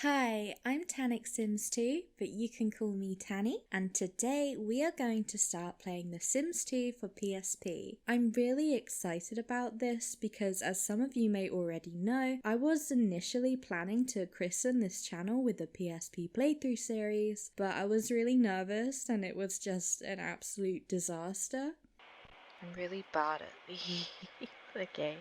Hi, I'm Tanic Sims 2, but you can call me Tanny, and today we are going to start playing The Sims 2 for PSP. I'm really excited about this because, as some of you may already know, I was initially planning to christen this channel with the PSP playthrough series, but I was really nervous and it was just an absolute disaster. I'm really bad at the game.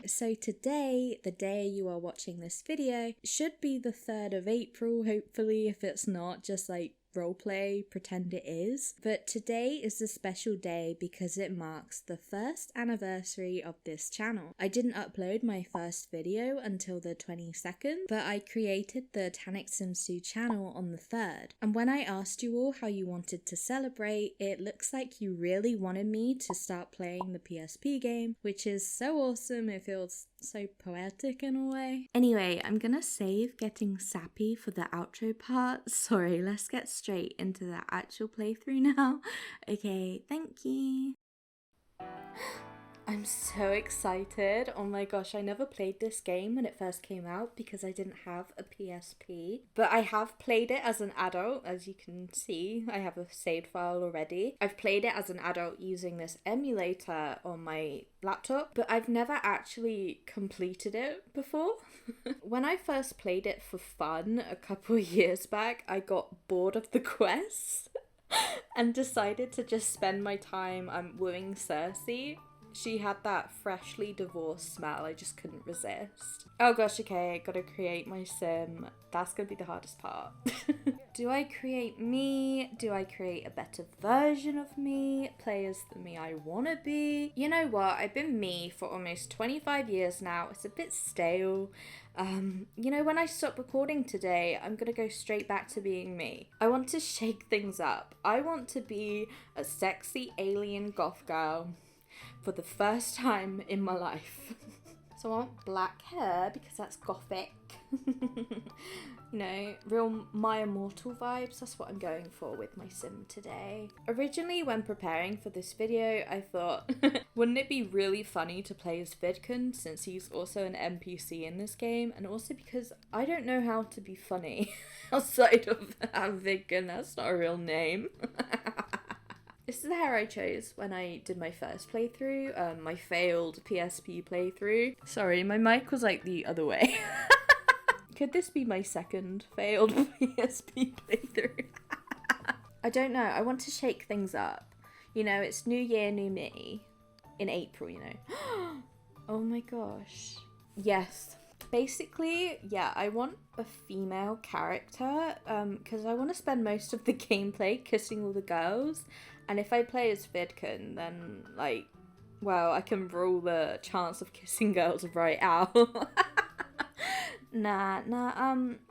So today, the day you are watching this video, should be the 3rd of April, hopefully. If it's not, just like roleplay, pretend it is. But today is a special day because it marks the 1st anniversary of this channel. I didn't upload my first video until the 22nd, but I created the Tanic Sims 2 channel on the 3rd. And when I asked you all how you wanted to celebrate, it looks like you really wanted me to start playing the PSP game, which is so awesome. It feels so poetic in a way. Anyway, I'm gonna save getting sappy for the outro part. Sorry, let's get straight into the actual playthrough now. Okay, thank you. I'm so excited. Oh my gosh, I never played this game when it first came out because I didn't have a PSP. But I have played it as an adult, as you can see. I have a saved file already. I've played it as an adult using this emulator on my laptop, but I've never actually completed it before. When I first played it for fun a couple of years back, I got bored of the quests and decided to just spend my time wooing Cersei. She had that freshly divorced smell, I just couldn't resist. Oh gosh, okay, I gotta create my sim. That's gonna be the hardest part. Do I create me? Do I create a better version of me? Play as the me I wanna be? You know what, I've been me for almost 25 years now. It's a bit stale. You know, when I stop recording today, I'm gonna go straight back to being me. I want to shake things up. I want to be a sexy alien goth girl for the first time in my life. So I want black hair because that's gothic. You know, real My Immortal vibes. That's what I'm going for with my sim today. Originally, when preparing for this video, I thought, wouldn't it be really funny to play as Vidkun since he's also an NPC in this game? And also because I don't know how to be funny outside of Vidkun. That's not a real name. This is the hair I chose when I did my first playthrough, my failed PSP playthrough. Sorry, my mic was like the other way. Could this be my second failed PSP playthrough? I don't know, I want to shake things up. You know, it's New Year, New Me. In April, you know. Oh my gosh. Yes. Basically, yeah, I want a female character, because I want to spend most of the gameplay kissing all the girls. And if I play as Vidkun, then, like, well, I can rule the chance of kissing girls right out. Nah,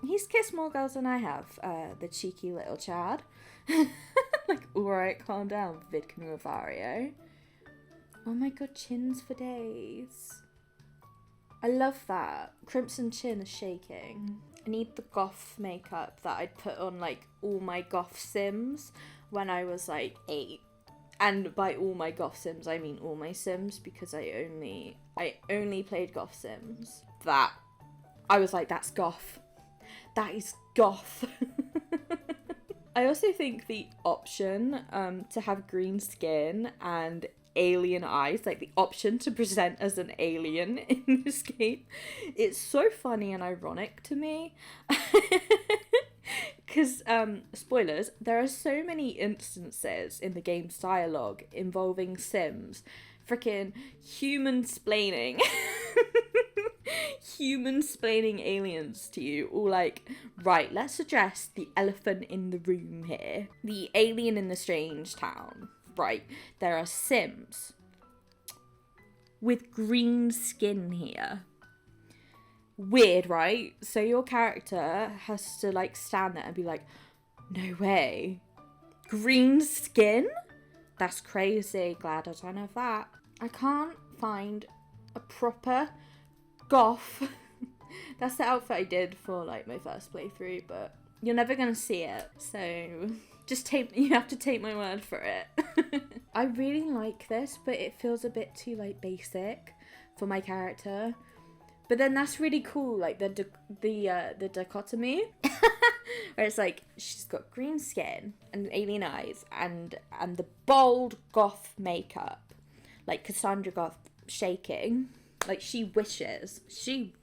he's kissed more girls than I have, the cheeky little Chad. Like, alright, calm down, Vidkun Revario. Oh my god, chins for days. I love that. Crimson chin is shaking. I need the goth makeup that I'd put on, like, all my goth sims when I was like 8. And by all my goth sims, I mean all my sims, because I only played goth sims. That, I was like, that's goth. That is goth. I also think the option to have green skin and alien eyes, like the option to present as an alien in this game, it's so funny and ironic to me. Because, spoilers, there are so many instances in the game's dialogue involving Sims freaking human-splaining human-splaining aliens to you, all like, right, let's address the elephant in the room here. The alien in the Strangetown. Right, there are Sims with green skin here. Weird, right? So your character has to like stand there and be like, no way. Green skin? That's crazy. Glad I don't have that. I can't find a proper goth That's the outfit I did for like my first playthrough, but you're never gonna see it, so you have to take my word for it. I really like this, but it feels a bit too like basic for my character. But then that's really cool, like the dichotomy, where it's like she's got green skin and alien eyes and the bold goth makeup, like Cassandra Goth shaking, like she wishes she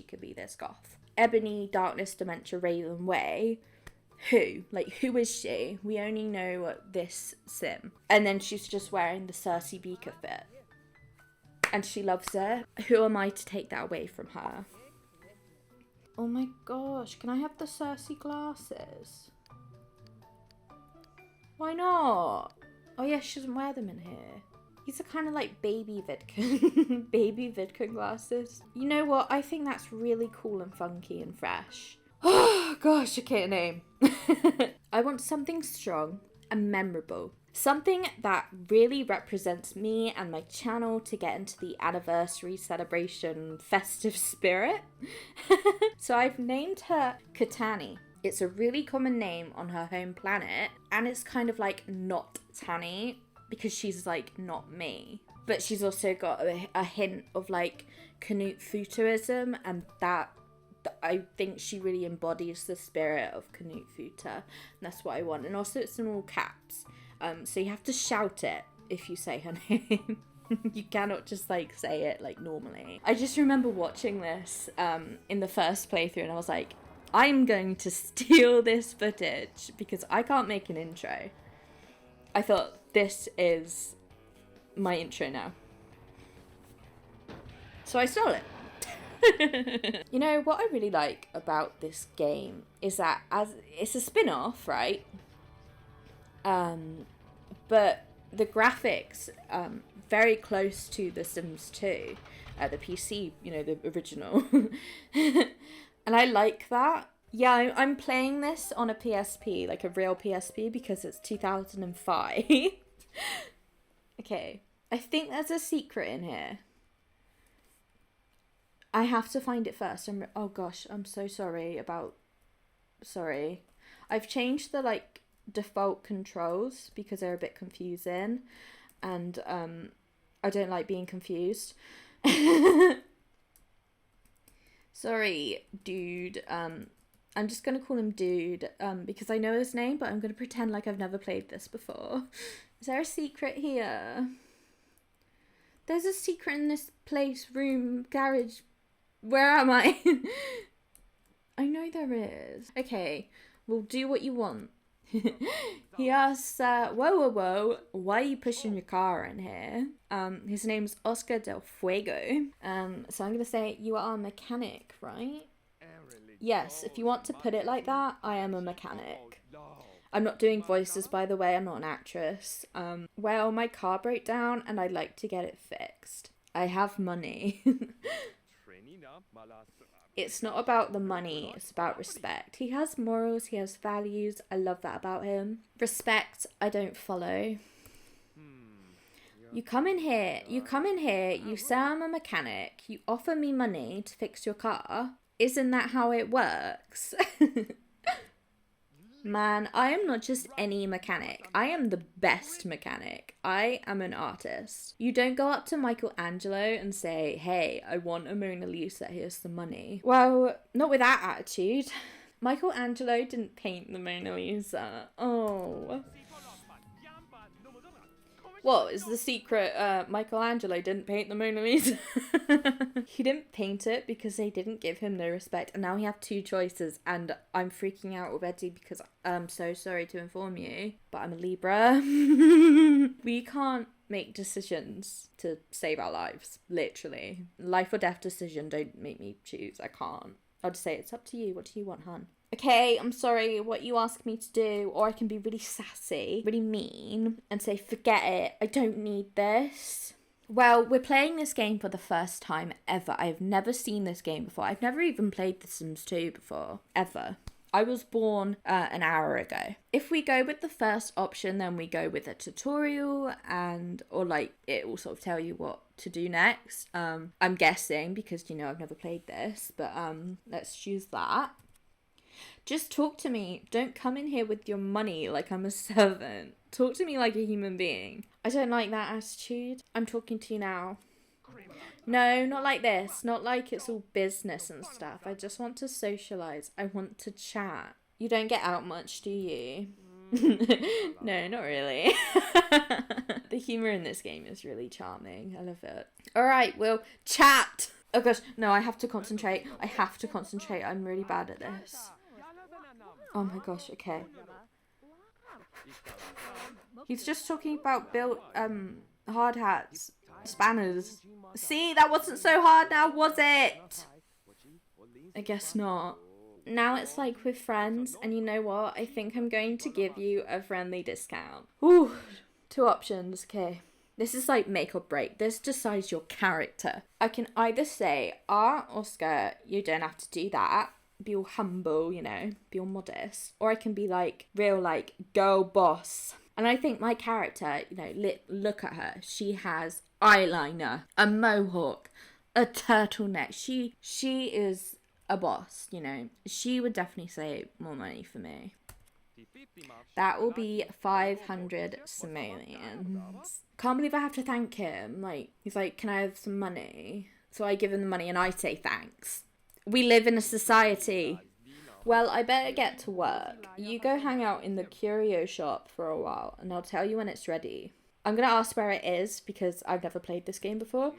could be this goth. Ebony, darkness, dementia, Raven Way. Who is she? We only know this sim, and then she's just wearing the Cersei Beaker fit. And she loves it. Who am I to take that away from her? Oh my gosh, can I have the Cersei glasses? Why not? Oh yeah, she doesn't wear them in here. These are kind of like baby Vidcon, baby Vidcon glasses. You know what? I think that's really cool and funky and fresh. Oh gosh, okay, a name. I want something strong and memorable. Something that really represents me and my channel to get into the anniversary celebration festive spirit. So I've named her Tanny. It's a really common name on her home planet, and it's kind of like not Tanny because she's like not me. But she's also got a hint of like Canute Futurism, and that I think she really embodies the spirit of Canute Futur, and that's what I want. And also it's in all caps. So you have to shout it if you say her name. You cannot just like say it like normally. I just remember watching this in the first playthrough, and I was like, I'm going to steal this footage because I can't make an intro. I thought, this is my intro now. So I stole it. You know, what I really like about this game is that as it's a spin-off, right? But the graphics, very close to The Sims 2, the PC, you know, the original. And I like that. Yeah, I'm playing this on a PSP, like a real PSP, because it's 2005. Okay, I think there's a secret in here. I have to find it first. Oh gosh, I'm so sorry. I've changed the like default controls because they're a bit confusing, and I don't like being confused. Sorry, dude. I'm just gonna call him Dude because I know his name, but I'm gonna pretend like I've never played this before. Is there a secret here? There's a secret in this place, room, garage. Where am I? I know there is. Okay, we'll do what you want. He asks, whoa, why are you pushing your car in here? His name's Oscar del Fuego. So I'm gonna say, you are a mechanic, right? Yes, if you want to put it like that, I am a mechanic. I'm not doing voices, by the way, I'm not an actress. Well, my car broke down and I'd like to get it fixed. I have money. It's not about the money, it's about respect. He has morals, he has values. I love that about him. Respect, I don't follow. You come in here, you say I'm a mechanic, you offer me money to fix your car. Isn't that how it works? Man, I am not just any mechanic. I am the best mechanic. I am an artist. You don't go up to Michelangelo and say, hey, I want a Mona Lisa, here's the money. Well, not with that attitude. Michelangelo didn't paint the Mona Lisa. Oh. What is the secret? Michelangelo didn't paint the Mona Lisa. He didn't paint it because they didn't give him no respect, and now he have two choices, and I'm freaking out already because I'm so sorry to inform you, but I'm a Libra. We can't make decisions to save our lives, literally. Life or death decision, don't make me choose, I can't. I'll just say, it's up to you, what do you want, hun? Okay, I'm sorry, what you ask me to do, or I can be really sassy, really mean, and say, forget it, I don't need this. Well, we're playing this game for the first time ever. I've never seen this game before. I've never even played The Sims 2 before, ever. I was born an hour ago. If we go with the first option, then we go with a tutorial or like it will sort of tell you what to do next. I'm guessing because, you know, I've never played this, but let's choose that. Just talk to me. Don't come in here with your money like I'm a servant. Talk to me like a human being. I don't like that attitude. I'm talking to you now. No, not like this. Not like it's all business and stuff. I just want to socialise. I want to chat. You don't get out much, do you? No, not really. The humour in this game is really charming. I love it. Alright, we'll chat! Oh gosh, no, I have to concentrate. I have to concentrate. I'm really bad at this. Oh my gosh, okay. He's just talking about hard hats, spanners. See, that wasn't so hard now, was it? I guess not. Now it's like with friends, and you know what? I think I'm going to give you a friendly discount. Whew. 2 options, okay. This is like make or break. This decides your character. I can either say art or skirt. You don't have to do that. Be all humble, you know, be all modest. Or I can be like real like girl boss. And I think my character, you know, look at her. She has eyeliner, a mohawk, a turtleneck. She is a boss, you know. She would definitely save more money for me. That will be 500 simoleons. Can't believe I have to thank him. Like, he's like, can I have some money? So I give him the money and I say thanks. We live in a society. Well, I better get to work. You go hang out in the curio shop for a while and I'll tell you when it's ready. I'm going to ask where it is because I've never played this game before.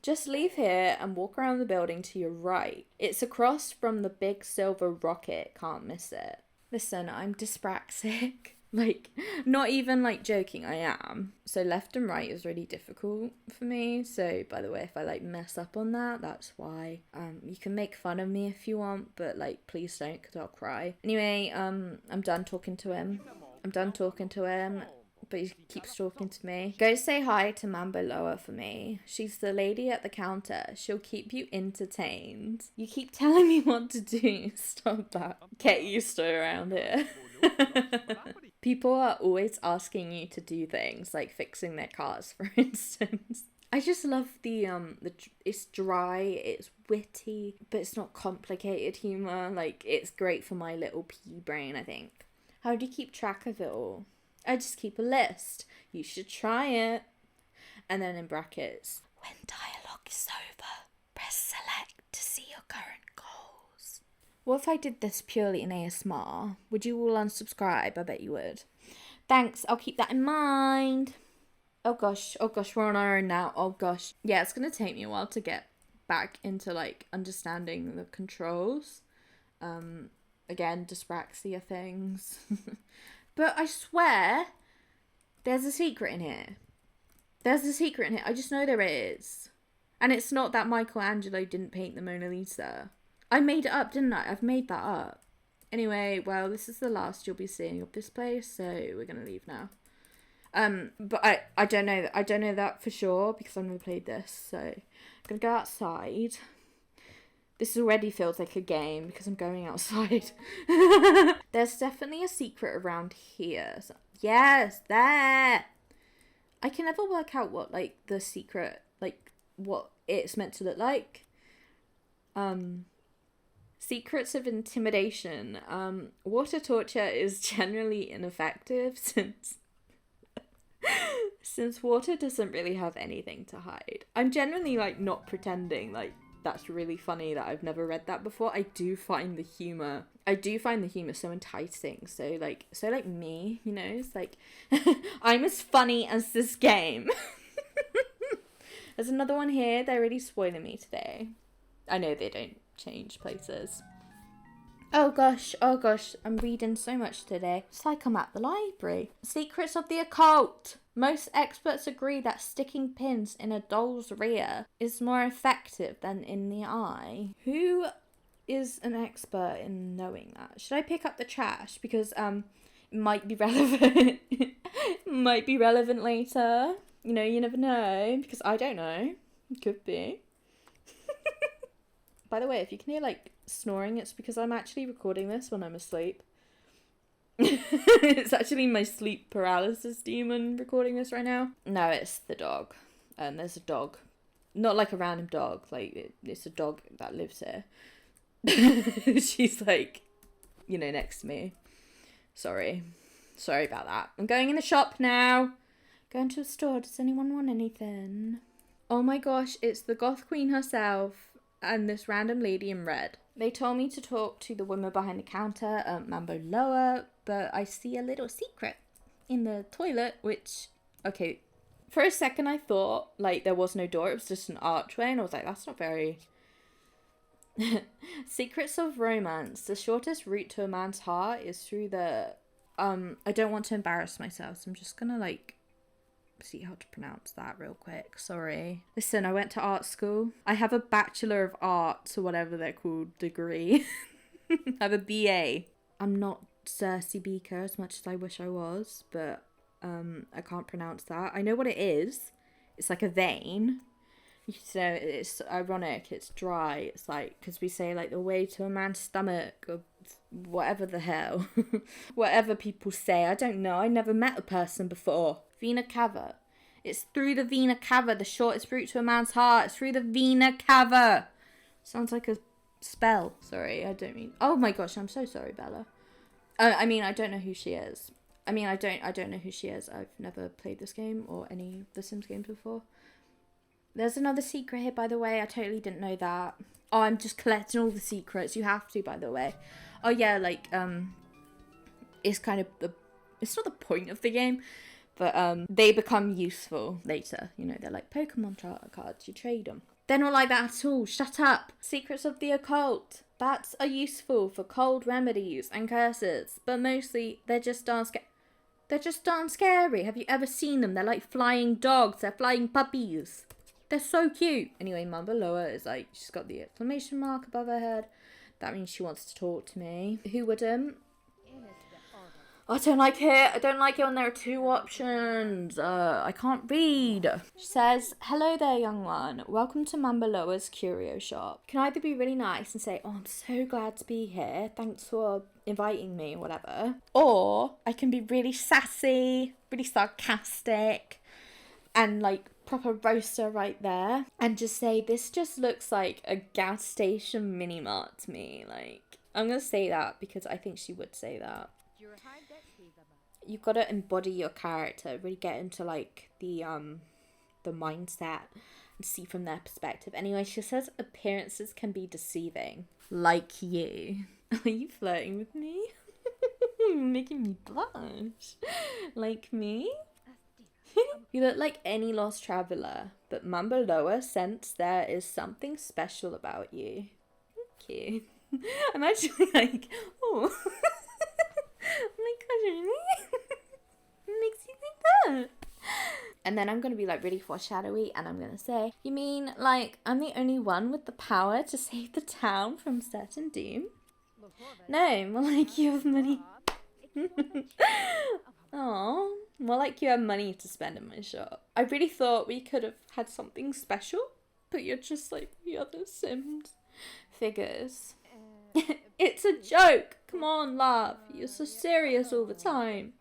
Just leave here and walk around the building to your right. It's across from the big silver rocket. Can't miss it. Listen, I'm dyspraxic. Like, not even like joking, I am. So left and right is really difficult for me. So by the way, if I like mess up on that, that's why. You can make fun of me if you want, but like please don't, because I'll cry. Anyway, I'm done talking to him. But he keeps talking to me. Go say hi to Mambo Loa for me. She's the lady at the counter. She'll keep you entertained. You keep telling me what to do. Stop that. Get used to it around here. People are always asking you to do things, like fixing their cars, for instance. I just love it's dry, it's witty, but it's not complicated humour. Like, it's great for my little pea brain, I think. How do you keep track of it all? I just keep a list. You should try it. And then in brackets, when dialogue is over, press select to see your current goals. What if I did this purely in ASMR? Would you all unsubscribe? I bet you would. Thanks, I'll keep that in mind. Oh gosh, we're on our own now. Oh gosh. Yeah, it's gonna take me a while to get back into like understanding the controls. Again, dyspraxia things. But I swear, there's a secret in here. I just know there is. And it's not that Michelangelo didn't paint the Mona Lisa. I made it up, didn't I? I've made that up. Anyway, well, this is the last you'll be seeing of this place, so we're gonna leave now. But I don't know. I don't know that for sure because I've never played this. So I'm gonna go outside. This already feels like a game because I'm going outside. There's definitely a secret around here. So, yes, there. I can never work out what like the secret, like what it's meant to look like. Secrets of intimidation. Water torture is generally ineffective since water doesn't really have anything to hide. I'm generally like not pretending like that's really funny that I've never read that before. I do find the humor so enticing. So like me, you know, it's like I'm as funny as this game. There's another one here. They're really spoiling me today. I know they don't change places. Oh gosh, I'm reading so much today. It's like I'm at the library. Secrets of the occult. Most experts agree that sticking pins in a doll's rear is more effective than in the eye. Who is an expert in knowing that? Should I pick up the trash? Because it might be relevant. Might be relevant later. You know, you never know. Because I don't know. It could be. By the way, if you can hear like snoring, it's because I'm actually recording this when I'm asleep. It's actually my sleep paralysis demon recording this right now. No, it's the dog. There's a dog. Not like a random dog. Like, it's a dog that lives here. She's like, you know, next to me. Sorry about that. I'm going in the shop now. Going to a store. Does anyone want anything? Oh my gosh, it's the goth queen herself and this random lady in red. They told me to talk to the woman behind the counter, Mambo Loa, but I see a little secret in the toilet, which, okay, for a second I thought, like, there was no door, it was just an archway, and I was like, that's not very... Secrets of romance. The shortest route to a man's heart is through the... I don't want to embarrass myself, so I'm just gonna, like, see how to pronounce that real quick. Sorry. Listen, I went to art school. I have a Bachelor of Arts, or whatever they're called, degree. I have a BA. I'm not Cersei Beaker as much as I wish I was, but I can't pronounce that. I know what it is. It's like a vein. So it's ironic, it's dry. It's like, because we say like the way to a man's stomach, or whatever the hell. Whatever people say. I don't know. I never met a person before. Vena cava. It's through the vena cava, the shortest route to a man's heart. It's through the vena cava. Sounds like a spell. Sorry, I don't mean... Oh my gosh, I'm so sorry, Bella. I mean, I don't know who she is. I don't know who she is. I've never played this game or any of the Sims games before. There's another secret here, by the way. I totally didn't know that. Oh, I'm just collecting all the secrets. You have to, by the way. Oh yeah, like, it's kind of the... It's not the point of the game, but they become useful later. You know, they're like Pokemon cards. You trade them. They're not like that at all. Shut up. Secrets of the occult. Bats are useful for cold remedies and curses, but mostly they're just darn scary. Have you ever seen them? They're like flying dogs. They're flying puppies. They're so cute. Anyway, Mamba Loa is like, she's got the exclamation mark above her head. That means she wants to talk to me. Who wouldn't? I don't like it. I don't like it when there are two options. I can't read. She says, hello there, young one. Welcome to Mamba Loa's curio shop. Can either be really nice and say, oh, I'm so glad to be here. Thanks for inviting me or whatever. Or I can be really sassy, really sarcastic, and like proper roaster right there. And just say, this just looks like a gas station mini mart to me. Like, I'm going to say that because I think she would say that. You've got to embody your character, really get into like the mindset and see from their perspective. Anyway, she says appearances can be deceiving. Like you. Are you flirting with me? You're making me blush. Like me? You look like any lost traveller, but Mamba Loa sense there is something special about you. Thank you. I'm actually like, oh. Oh my gosh, really? What makes you think that? And then I'm going to be like really foreshadowy and I'm going to say, you mean like I'm the only one with the power to save the town from certain doom? No, more like you have money. Oh, more like you have money to spend in my shop. I really thought we could have had something special, but you're just like the other Sims figures. It's a joke. Come on, laugh. You're so serious all the time.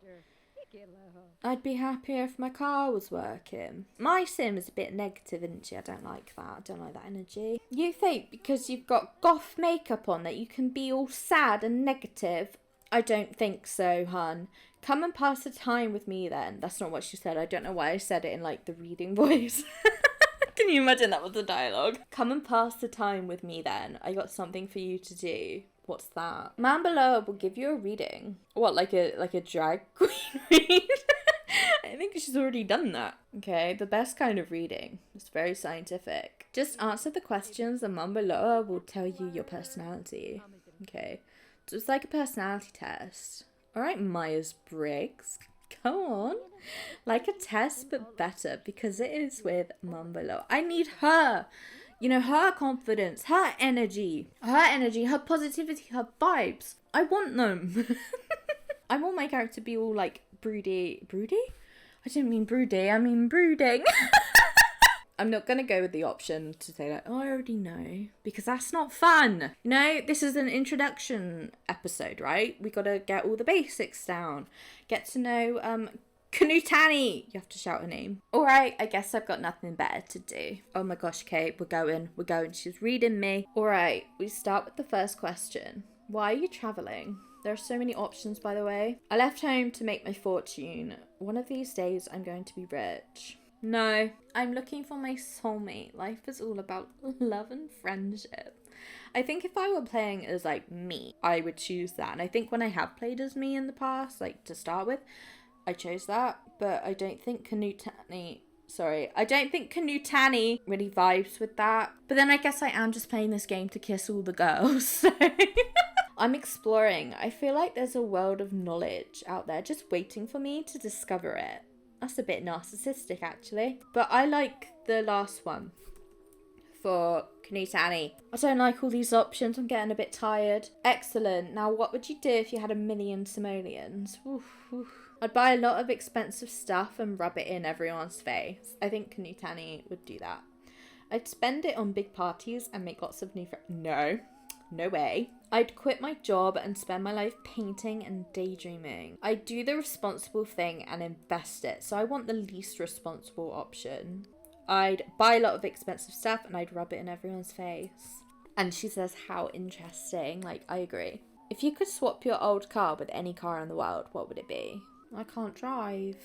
I'd be happier if my car was working. My Sim is a bit negative, isn't she? I don't like that. I don't like that energy. You think because you've got goth makeup on that you can be all sad and negative? I don't think so, hun. Come and pass the time with me then. That's not what she said. I don't know why I said it in like the reading voice. Can you imagine that was the dialogue? Come and pass the time with me then. I got something for you to do. What's that? Man below will give you a reading. What, like a drag queen read? I think she's already done that. Okay, the best kind of reading. It's very scientific. Just answer the questions and Mamba Loa will tell you your personality. Okay, so it's like a personality test. Alright, Myers-Briggs. Go on. Like a test, but better, because it is with Mamba Loa. I need her. You know, her confidence, her energy, her positivity, her vibes. I want them. I want my character to be all like broody. Broody? I didn't mean broody, I mean brooding. I'm not going to go with the option to say like, oh, I already know, because that's not fun. You know, this is an introduction episode, right? We got to get all the basics down. Get to know Tanny. You have to shout her name. All right, I guess I've got nothing better to do. Oh my gosh, Kate, we're going. She's reading me. All right, we start with the first question. Why are you traveling? There are so many options, by the way. I left home to make my fortune. One of these days, I'm going to be rich. No, I'm looking for my soulmate. Life is all about love and friendship. I think if I were playing as like me, I would choose that. And I think when I have played as me in the past, like to start with, I chose that. But I don't think Tanny really vibes with that. But then I guess I am just playing this game to kiss all the girls. So I'm exploring. I feel like there's a world of knowledge out there just waiting for me to discover it. That's a bit narcissistic, actually. But I like the last one for Tanny. I don't like all these options. I'm getting a bit tired. Excellent. Now, what would you do if you had 1,000,000 simoleons? Oof, oof. I'd buy a lot of expensive stuff and rub it in everyone's face. I think Tanny would do that. I'd spend it on big parties and make lots of new friends. No way. I'd quit my job and spend my life painting and daydreaming. I'd do the responsible thing and invest it. So I want the least responsible option. I'd buy a lot of expensive stuff and I'd rub it in everyone's face. And she says, how interesting. Like, I agree. If you could swap your old car with any car in the world, what would it be? I can't drive.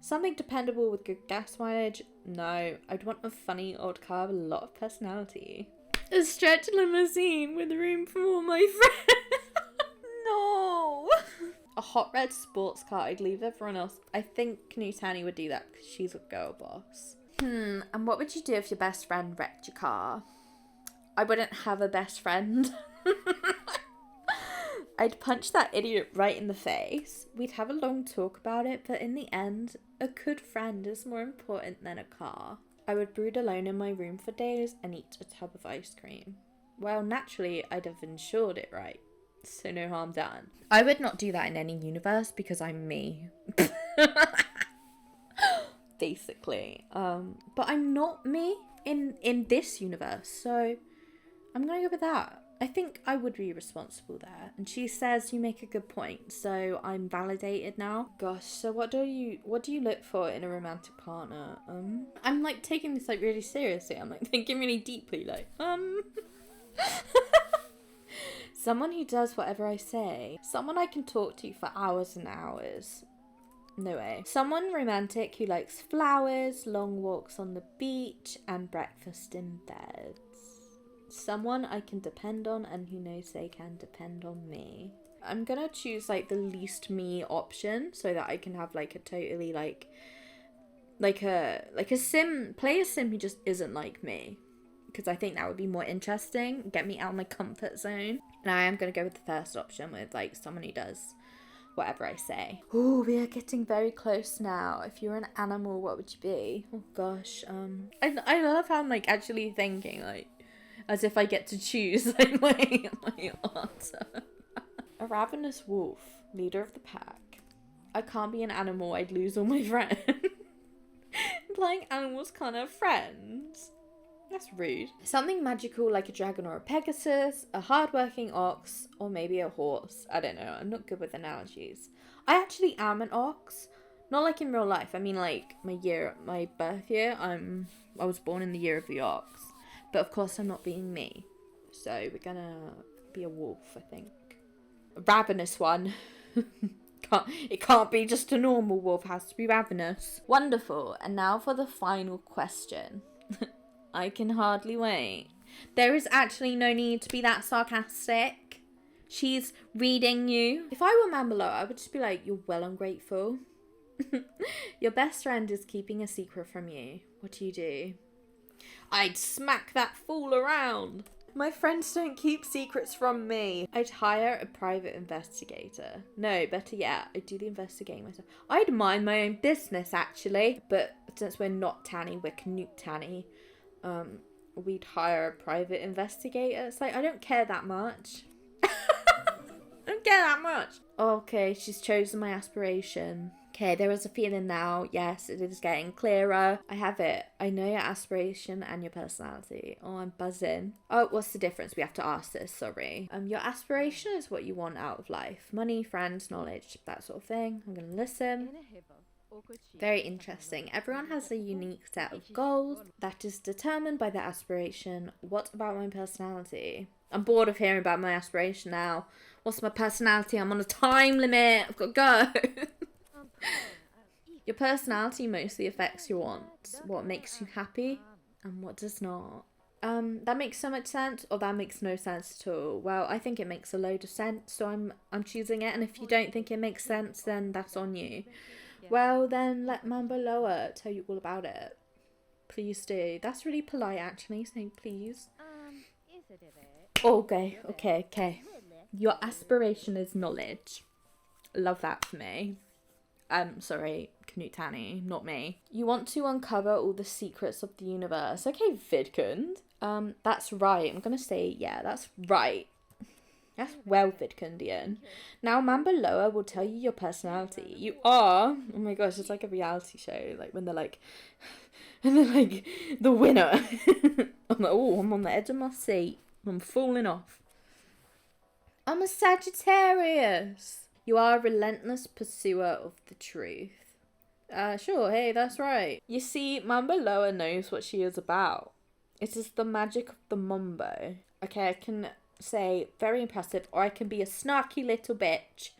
Something dependable with good gas mileage? No. I'd want a funny old car with a lot of personality. A stretch limousine with room for all my friends. No. A hot red sports car. I'd leave everyone else. I think Tanny would do that because she's a girl boss. And what would you do if your best friend wrecked your car? I wouldn't have a best friend. I'd punch that idiot right in the face. We'd have a long talk about it, but in the end, a good friend is more important than a car. I would brood alone in my room for days and eat a tub of ice cream. Well, naturally, I'd have insured it right, so no harm done. I would not do that in any universe because I'm me. Basically. But I'm not me in this universe, so I'm gonna go with that. I think I would be responsible there. And she says you make a good point, so I'm validated now. Gosh, so what do you look for in a romantic partner? I'm like taking this like really seriously. I'm like thinking really deeply, like, someone who does whatever I say. Someone I can talk to for hours and hours. No way. Someone romantic who likes flowers, long walks on the beach, and breakfast in bed. Someone I can depend on and who knows they can depend on me. I'm gonna choose like the least me option so that I can have like a totally like a sim who just isn't like me, because I think that would be more interesting, get me out of my comfort zone. And I am gonna go with the first option with like someone who does whatever I say. Oh, we are getting very close now. If you were an animal, what would you be? Oh gosh, I love how I'm like actually thinking like as if I get to choose like my answer. A ravenous wolf, leader of the pack. I can't be an animal, I'd lose all my friends. Implying animals can't have friends. That's rude. Something magical like a dragon or a pegasus, a hardworking ox, or maybe a horse. I don't know, I'm not good with analogies. I actually am an ox. Not like in real life, I mean like my birth year, I was born in the year of the ox. But of course I'm not being me. So we're gonna be a wolf, I think. A ravenous one. It can't be just a normal wolf, it has to be ravenous. Wonderful. And now for the final question. I can hardly wait. There is actually no need to be that sarcastic. She's reading you. If I were man below, I would just be like, you're well ungrateful. Your best friend is keeping a secret from you. What do you do? I'd smack that fool around. My friends don't keep secrets from me. I'd hire a private investigator. No, better yet, I'd do the investigating myself. I'd mind my own business, actually. But since we're not Tanny, we're Tanny. We'd hire a private investigator. It's like, I don't care that much. I don't care that much. Okay, she's chosen my aspiration. Okay, there is a feeling now. Yes, it is getting clearer. I have it. I know your aspiration and your personality. Oh, I'm buzzing. Oh, what's the difference? We have to ask this, sorry. Your aspiration is what you want out of life. Money, friends, knowledge, that sort of thing. I'm going to listen. Very interesting. Everyone has a unique set of goals that is determined by their aspiration. What about my personality? I'm bored of hearing about my aspiration now. What's my personality? I'm on a time limit. I've got to go. Your personality mostly affects your wants, what makes you happy and what does not. That makes so much sense, or that makes no sense at all. Well, I think it makes a load of sense, so I'm choosing it, and if you don't think it makes sense, then that's on you. Well, then let Mamba Loa tell you all about it. Please do. That's really polite, actually, saying please. Okay. Your aspiration is knowledge. Love that for me. Sorry, Tanny, not me. You want to uncover all the secrets of the universe. Okay, Vidkund. That's right. I'm gonna say, yeah, that's right. That's well, Vidkundian. Now, Mamba Loa will tell you your personality. You are, oh my gosh, it's like a reality show, like when they're like, and they're like, the winner. I'm like, oh, I'm on the edge of my seat. I'm falling off. I'm a Sagittarius. You are a relentless pursuer of the truth. Sure, hey, that's right. You see, Mamba Loa knows what she is about. It is the magic of the Mumbo. Okay, I can say very impressive, or I can be a snarky little bitch,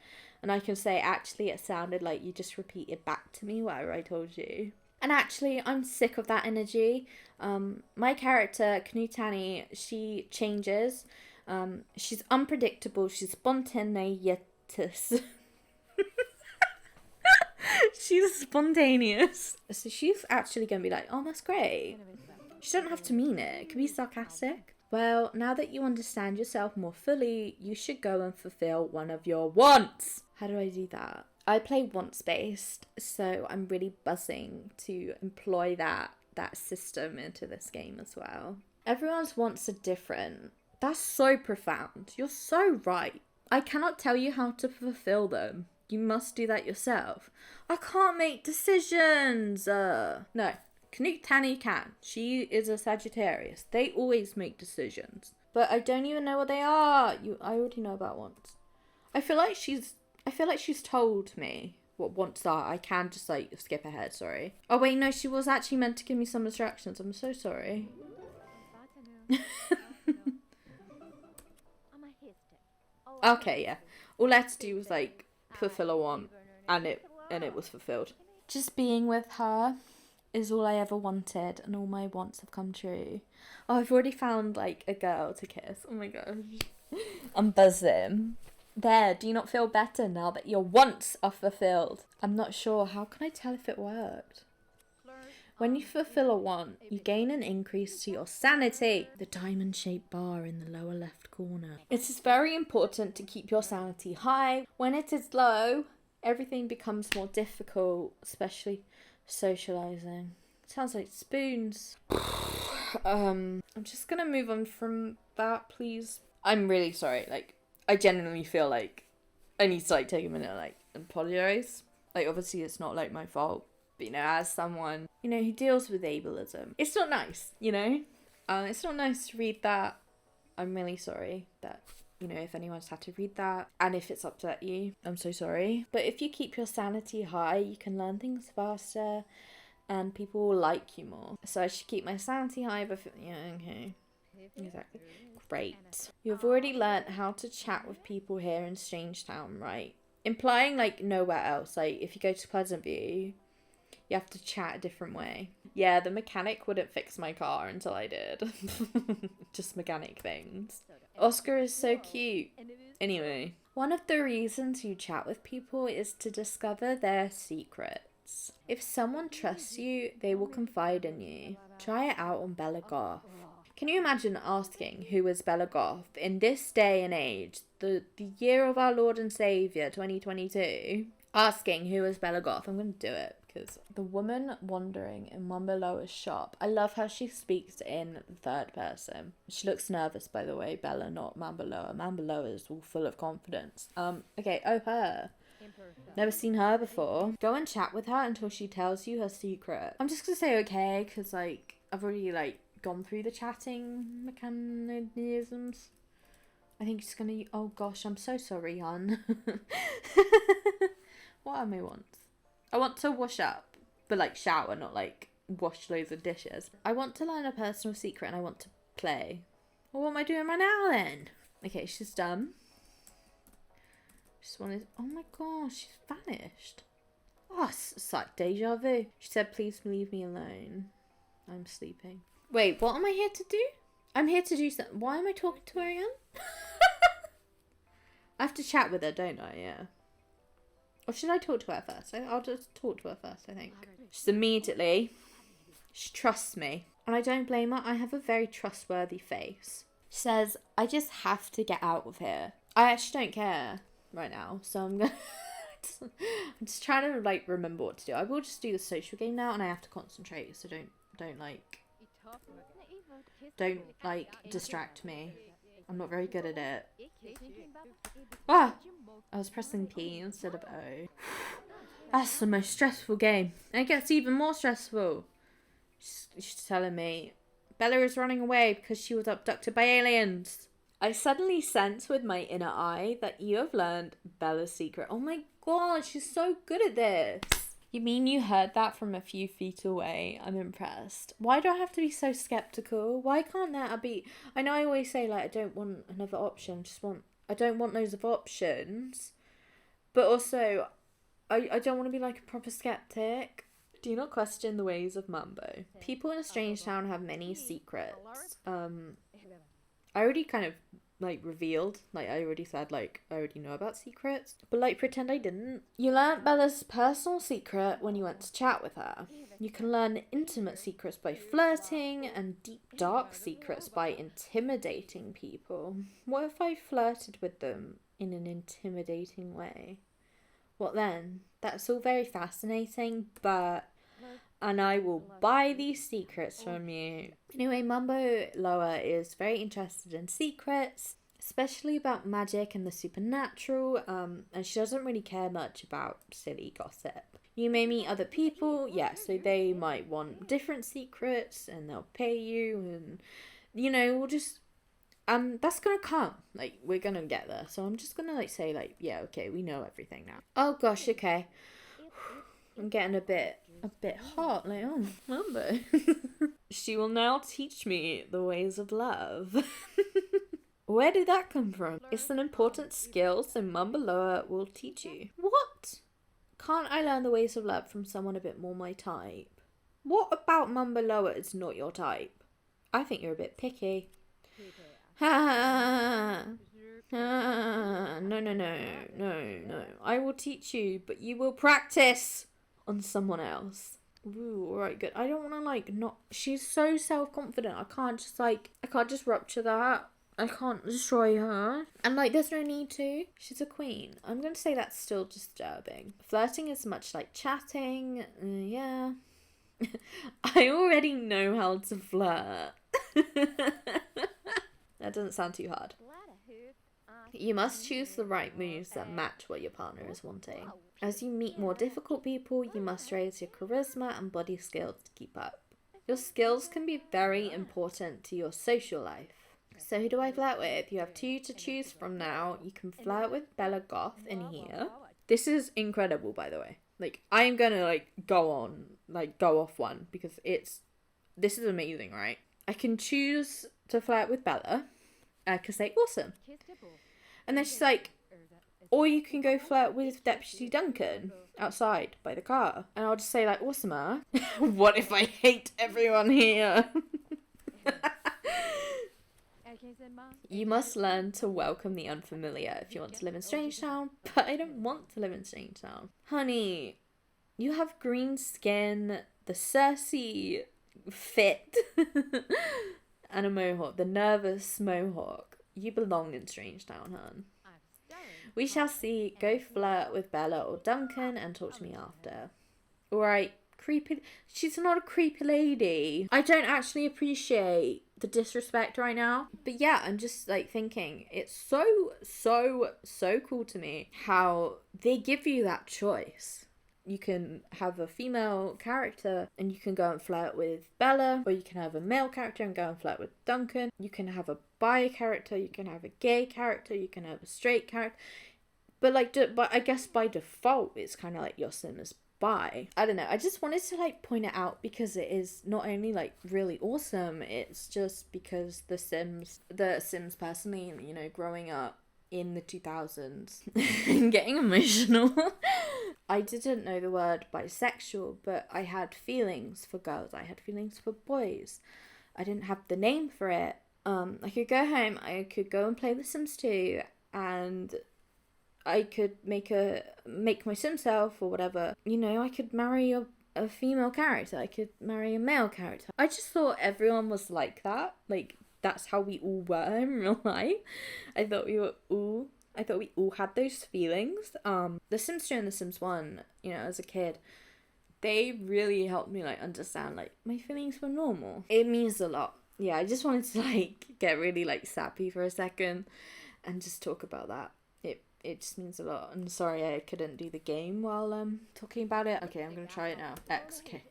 and I can say, actually, it sounded like you just repeated back to me whatever I told you. And actually, I'm sick of that energy. My character, Tanny, she changes. She's unpredictable. She's spontaneous. She's spontaneous. So she's actually going to be like, oh, that's great. She don't have to mean it. It can be sarcastic. Well, now that you understand yourself more fully, you should go and fulfill one of your wants. How do I do that? I play wants based, so I'm really buzzing to employ that system into this game as well. Everyone's wants are different. That's so profound. You're so right. I cannot tell you how to fulfill them. You must do that yourself. I can't make decisions. No. Tanny can. She is a Sagittarius. They always make decisions. But I don't even know what they are. I already know about wants. I feel like she's told me what wants are. I can just like skip ahead, sorry. Oh wait, no, she was actually meant to give me some instructions. I'm so sorry. Okay, yeah. All I had to do was like fulfill a want, and it was fulfilled. Just being with her is all I ever wanted, and all my wants have come true. Oh, I've already found like a girl to kiss. Oh my gosh. I'm buzzing. There, do you not feel better now that your wants are fulfilled? I'm not sure. How can I tell if it worked? When you fulfill a want, you gain an increase to your sanity. The diamond-shaped bar in the lower left corner. It is very important to keep your sanity high. When it is low, everything becomes more difficult, especially socializing. Sounds like spoons. I'm just gonna move on from that, please. I'm really sorry. Like, I genuinely feel like I need to like take a minute and like apologize. Like, obviously it's not like my fault. But, you know, as someone, you know, who deals with ableism, it's not nice, you know? It's not nice to read that. I'm really sorry that, you know, if anyone's had to read that. And if it's upset you, I'm so sorry. But if you keep your sanity high, you can learn things faster and people will like you more. So I should keep my sanity high, but, yeah, okay. Exactly. Great. You've already learnt how to chat with people here in Strangetown, right? Implying, like, nowhere else. Like, if you go to Pleasant View, you have to chat a different way. Yeah, the mechanic wouldn't fix my car until I did. Just mechanic things. Oscar is so cute. Anyway, one of the reasons you chat with people is to discover their secrets. If someone trusts you, they will confide in you. Try it out on Bella Goth. Can you imagine asking who is Bella Goth in this day and age, the year of our Lord and Saviour, 2022? Asking who is Bella Goth. I'm going to do it because the woman wandering in Mamba Loa's shop. I love how she speaks in third person. She looks nervous, by the way. Bella, not Mamba Loa. Mamba Loa is all full of confidence. Okay, oh her. Never seen her before. Go and chat with her until she tells you her secret. I'm just gonna say okay, because like I've already like gone through the chatting mechanisms. I think she's gonna. Oh gosh, I'm so sorry, hon. What am I want? I want to wash up, but like shower, not like wash loads of dishes. I want to learn a personal secret and I want to play. Well, what am I doing right now then? Okay, she's done. Just wanted. Oh my gosh, she's vanished. Oh, it's like deja vu. She said, please leave me alone. I'm sleeping. Wait, what am I here to do? I'm here to do something. Why am I talking to her again? I have to chat with her, don't I? Yeah. Or should I talk to her first? I'll just talk to her first, I think. Just immediately. She trusts me. And I don't blame her. I have a very trustworthy face. She says, I just have to get out of here. I actually don't care right now. So I'm gonna... I'm just trying to like remember what to do. I will just do the social game now and I have to concentrate. So don't distract me. I'm not very good at it. Ah! I was pressing P instead of O. That's the most stressful game. And it gets even more stressful. She's telling me Bella is running away because she was abducted by aliens. I suddenly sense with my inner eye that you have learned Bella's secret. Oh my god, she's so good at this. You mean you heard that from a few feet away? I'm impressed. Why do I have to be so skeptical? Why can't that be... I know I always say, like, I don't want another option. I don't want loads of options. But also, I don't want to be, like, a proper skeptic. Do not question the ways of Mambo. People in a strange town have many secrets. I already kind of like revealed, like I already said, like I already know about secrets, but like pretend I didn't. You learnt Bella's personal secret when you went to chat with her. You can learn intimate secrets by flirting and deep dark secrets by intimidating people. What if I flirted with them in an intimidating way? What then? That's all very fascinating, but... And I will buy these secrets from you. Anyway, Mumbo Loa is very interested in secrets, especially about magic and the supernatural, and she doesn't really care much about silly gossip. You may meet other people, yeah, so they might want different secrets, and they'll pay you, and, you know, we'll just... that's gonna come. Like, we're gonna get there. So I'm just gonna, like, say, like, yeah, okay, we know everything now. Oh, gosh, okay. I'm getting a bit hot, like, oh, Mambo. She will now teach me the ways of love. Where did that come from? It's an important skill, so Mumbaloa will teach you. What? Can't I learn the ways of love from someone a bit more my type? What about Mumbaloa is not your type? I think you're a bit picky. Ha! No. I will teach you, but you will practice on someone else. Ooh, alright, good. I don't want to, like, not... She's so self-confident. I can't just rupture that. I can't destroy her. And, like, there's no need to. She's a queen. I'm going to say that's still disturbing. Flirting is much like chatting. Yeah. I already know how to flirt. That doesn't sound too hard. You must choose the right moves that match what your partner is wanting. As you meet more difficult people, you must raise your charisma and body skills to keep up. Your skills can be very important to your social life. So who do I flirt with? You have two to choose from now. You can flirt with Bella Goth in here. This is incredible, by the way. Like, I'm gonna, like, go off one, because this is amazing, right? I can choose to flirt with Bella. I can say, awesome. And then she's like, or you can go flirt with Deputy Duncan outside by the car. And I'll just say, like, awesomer. What if I hate everyone here? You must learn to welcome the unfamiliar if you want to live in Strangetown, but I don't want to live in Strangetown. Honey, you have green skin, the Cersei fit, and a mohawk, the nervous mohawk. You belong in Strangetown, hun. We shall see. Go flirt with Bella or Duncan and talk to me after. Alright, creepy. She's not a creepy lady. I don't actually appreciate the disrespect right now. But yeah, I'm just like thinking it's so cool to me how they give you that choice. You can have a female character and you can go and flirt with Bella, or you can have a male character and go and flirt with Duncan. You can have a bi character, you can have a gay character, you can have a straight character. But but I guess by default it's kind of like your sim is bi. I don't know. I just wanted to like point it out because it is not only like really awesome, it's just because the Sims personally, you know, growing up in the 2000s and getting emotional. I didn't know the word bisexual, but I had feelings for girls. I had feelings for boys. I didn't have the name for it. I could go home, I could go and play The Sims 2, and I could make my sim self or whatever. You know, I could marry a female character. I could marry a male character. I just thought everyone was like that. Like, that's how we all were in real life. I thought we all had those feelings. The Sims 2 and The Sims 1, you know, as a kid, they really helped me like understand like my feelings were normal. It means a lot. Yeah, I just wanted to like get really like sappy for a second and just talk about that. It just means a lot. I'm sorry I couldn't do the game while talking about it. Okay, I'm gonna try it now. X, okay.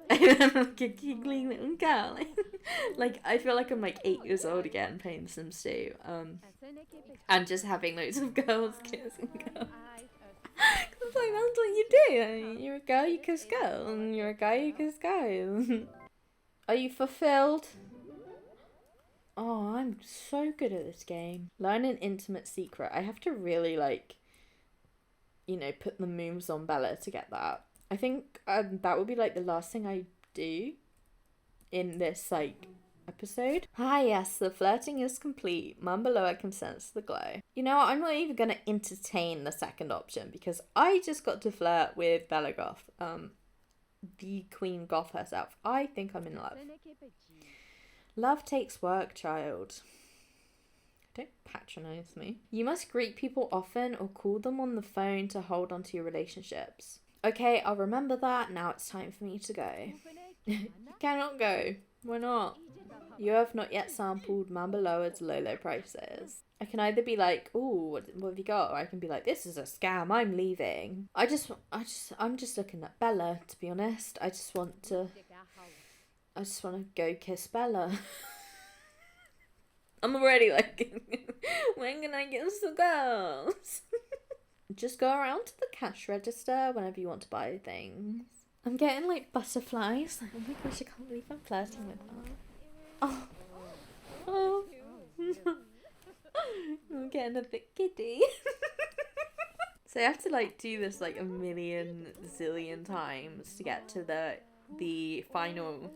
I'm like a giggling little girl. Like I feel like I'm like 8 years old again playing The Sims 2. And just having loads of girls kissing girls. Cause like that's what you do. You're a girl, you kiss girls, and you're a guy, you kiss guys. Are you fulfilled? Oh, I'm so good at this game. Learn an intimate secret. I have to really like, you know, put the moves on Bella to get that. I think that would be like the last thing I do in this like episode. Yes, the flirting is complete. Mum below, I can sense the glow. You know what? I'm not even gonna entertain the second option because I just got to flirt with Bella Goth, the Queen Goth herself. I think I'm in love. Love takes work, child. Don't patronize me. You must greet people often or call them on the phone to hold on to your relationships. Okay, I'll remember that. Now it's time for me to go. You cannot go. Why not? You have not yet sampled Mambeloa's low prices. I can either be like, ooh, what have you got? Or I can be like, this is a scam, I'm leaving. I'm just looking at Bella, to be honest. I just want to go kiss Bella. I'm already like, when can I get some girls? Just go around to the cash register whenever you want to buy things. I'm getting like butterflies. Like, oh my gosh, I can't believe I'm flirting with her. Oh. I'm getting a bit giddy. So I have to like do this like a million zillion times to get to the final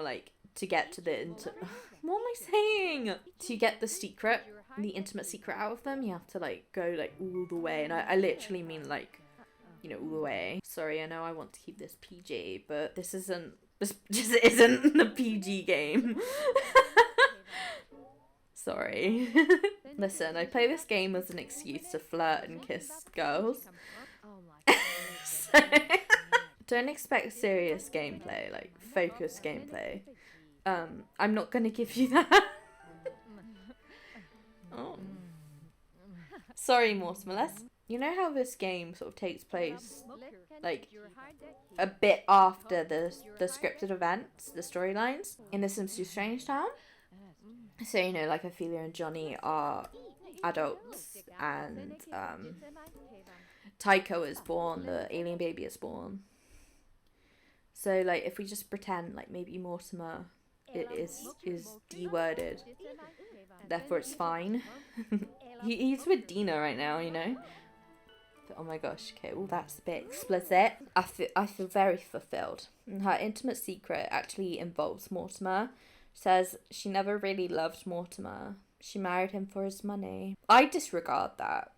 like to get to the what am I saying? To get the secret, the intimate secret out of them, you have to like go like all the way, and I literally mean like, you know, all the way. Sorry, I know I want to keep this PG, but this just isn't the PG game. Sorry. Listen, I play this game as an excuse to flirt and kiss girls. So, don't expect serious gameplay, like focused gameplay. I'm not gonna give you that. Oh. Sorry, Mortimer. You know how this game sort of takes place, like, a bit after the scripted events, the storylines, in The Sims 2 Strangetown? So, you know, like, Ophelia and Johnny are adults, and, Tycho is born, the alien baby is born. So, like, if we just pretend, like, maybe Mortimer is D-worded, therefore it's fine. He's with Dina right now, you know? But, oh my gosh, okay, well that's a bit explicit. I feel very fulfilled. And her intimate secret actually involves Mortimer. Says she never really loved Mortimer. She married him for his money. I disregard that.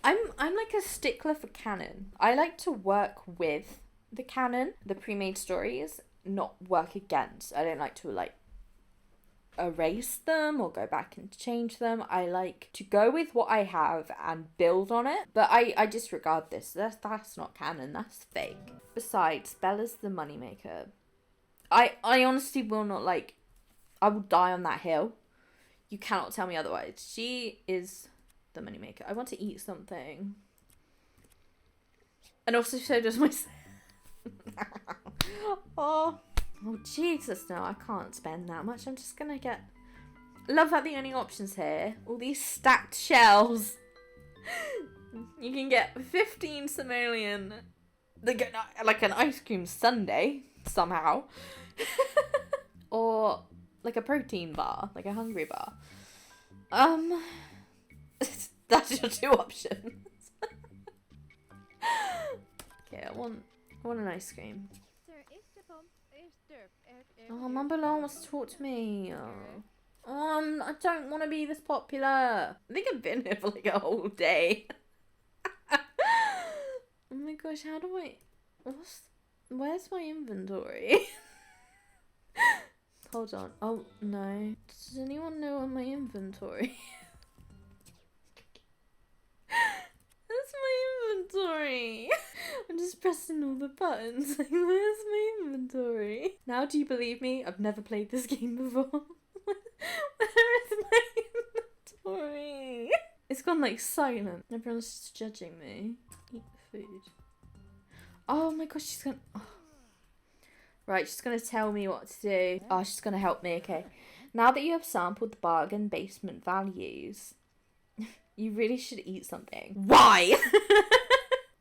I'm like a stickler for canon. I like to work with the canon, the pre-made stories, not work against. I don't like to like erase them or go back and change them. I like to go with what I have and build on it. But I disregard this. That's not canon. That's fake. Besides, Bella's the moneymaker. I honestly will not, like, I will die on that hill. You cannot tell me otherwise. She is the moneymaker. I want to eat something. And also so does my... Oh, Jesus, no, I can't spend that much. I'm just gonna get... Love that the only options here. All these stacked shells. You can get 15 simoleon. They get like an ice cream sundae, somehow. Or like a protein bar, like a hungry bar. That's your two options. Okay, I want an ice cream. Oh, Mumbalon wants to talk to me. I don't want to be this popular. I think I've been here for like a whole day. Oh my gosh, how do I... Where's my inventory? Hold on. Oh, no. Does anyone know where my inventory? That's my inventory. I'm just pressing all the buttons. Like, where's my inventory? Now do you believe me? I've never played this game before. Where is my inventory? It's gone like silent. Everyone's just judging me. Eat the food. Oh my gosh, she's gonna... Oh. Right, she's gonna tell me what to do. Oh, she's gonna help me, okay. Now that you have sampled the bargain basement values, you really should eat something. Why?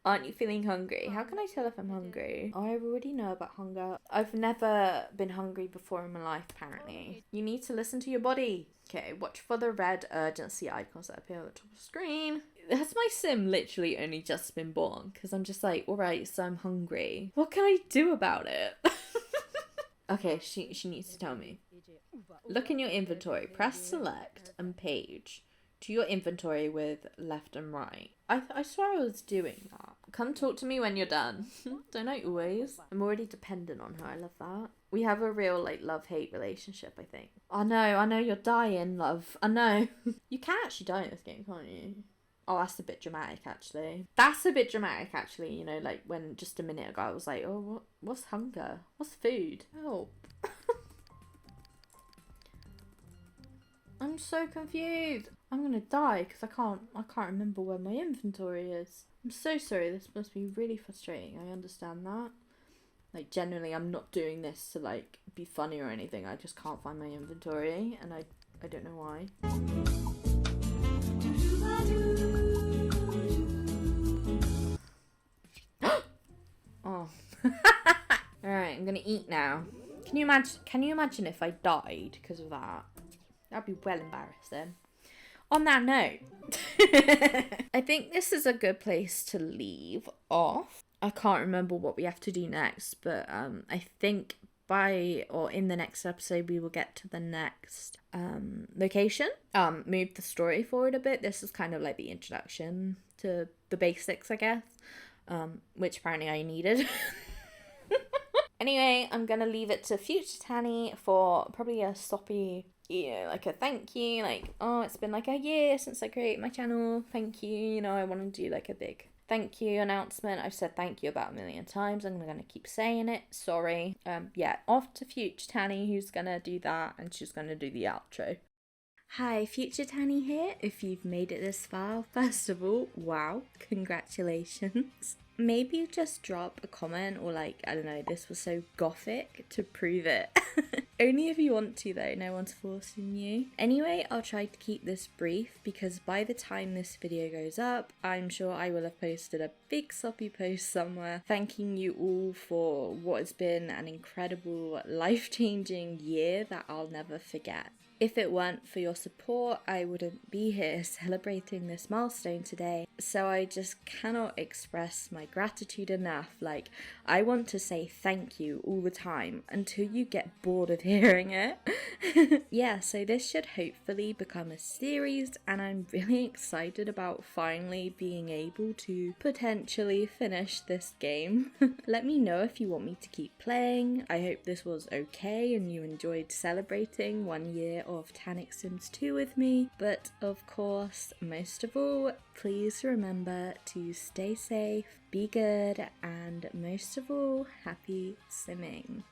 Aren't you feeling hungry? How can I tell if I'm hungry? Oh, I already know about hunger. I've never been hungry before in my life, apparently. You need to listen to your body. Okay, watch for the red urgency icons that appear at the top of the screen. Has my sim literally only just been born? Because I'm just like, alright, so I'm hungry. What can I do about it? Okay, she needs to tell me. Look in your inventory. Press select and page to your inventory with left and right. I swear I was doing that. Come talk to me when you're done. Don't I always? I'm already dependent on her. I love that. We have a real like love-hate relationship, I think. I know you're dying, love. I know. You can actually die in this game, can't you? Oh, that's a bit dramatic, actually. That's a bit dramatic, actually. You know, like when just a minute ago I was like, oh, what's hunger? What's food? Help. I'm so confused. I'm gonna die because I can't remember where my inventory is. I'm so sorry. This must be really frustrating. I understand that. Like, generally, I'm not doing this to like be funny or anything. I just can't find my inventory, and I don't know why. Oh. Alright, I'm gonna eat now. Can you imagine if I died because of that? That'd be well embarrassing. On that note, I think this is a good place to leave off. I can't remember what we have to do next, but I think in the next episode we will get to the next location. Move the story forward a bit. This is kind of like the introduction to the basics, I guess, which apparently I needed. Anyway, I'm gonna leave it to future Tanny for probably a soppy, like a thank you, like, oh, it's been like a year since I created my channel, thank you, I want to do like a big thank you announcement. I've said thank you about a million times, I'm gonna keep saying it, sorry. Yeah, off to future Tanny, who's gonna do that, and she's gonna do the outro. Hi, future Tanny here. If you've made it this far, first of all, wow, congratulations. Maybe just drop a comment or like, I don't know, this was so gothic to prove it. Only if you want to though, no one's forcing you. Anyway, I'll try to keep this brief because by the time this video goes up, I'm sure I will have posted a big soppy post somewhere thanking you all for what has been an incredible, life-changing year that I'll never forget. If it weren't for your support, I wouldn't be here celebrating this milestone today. So I just cannot express my gratitude enough. Like, I want to say thank you all the time until you get bored of hearing it. Yeah, so this should hopefully become a series, and I'm really excited about finally being able to potentially finish this game. Let me know if you want me to keep playing. I hope this was okay and you enjoyed celebrating 1 year of Tanic Sims 2 with me. But of course, most of all, please remember to stay safe, be good, and most of all, happy simming.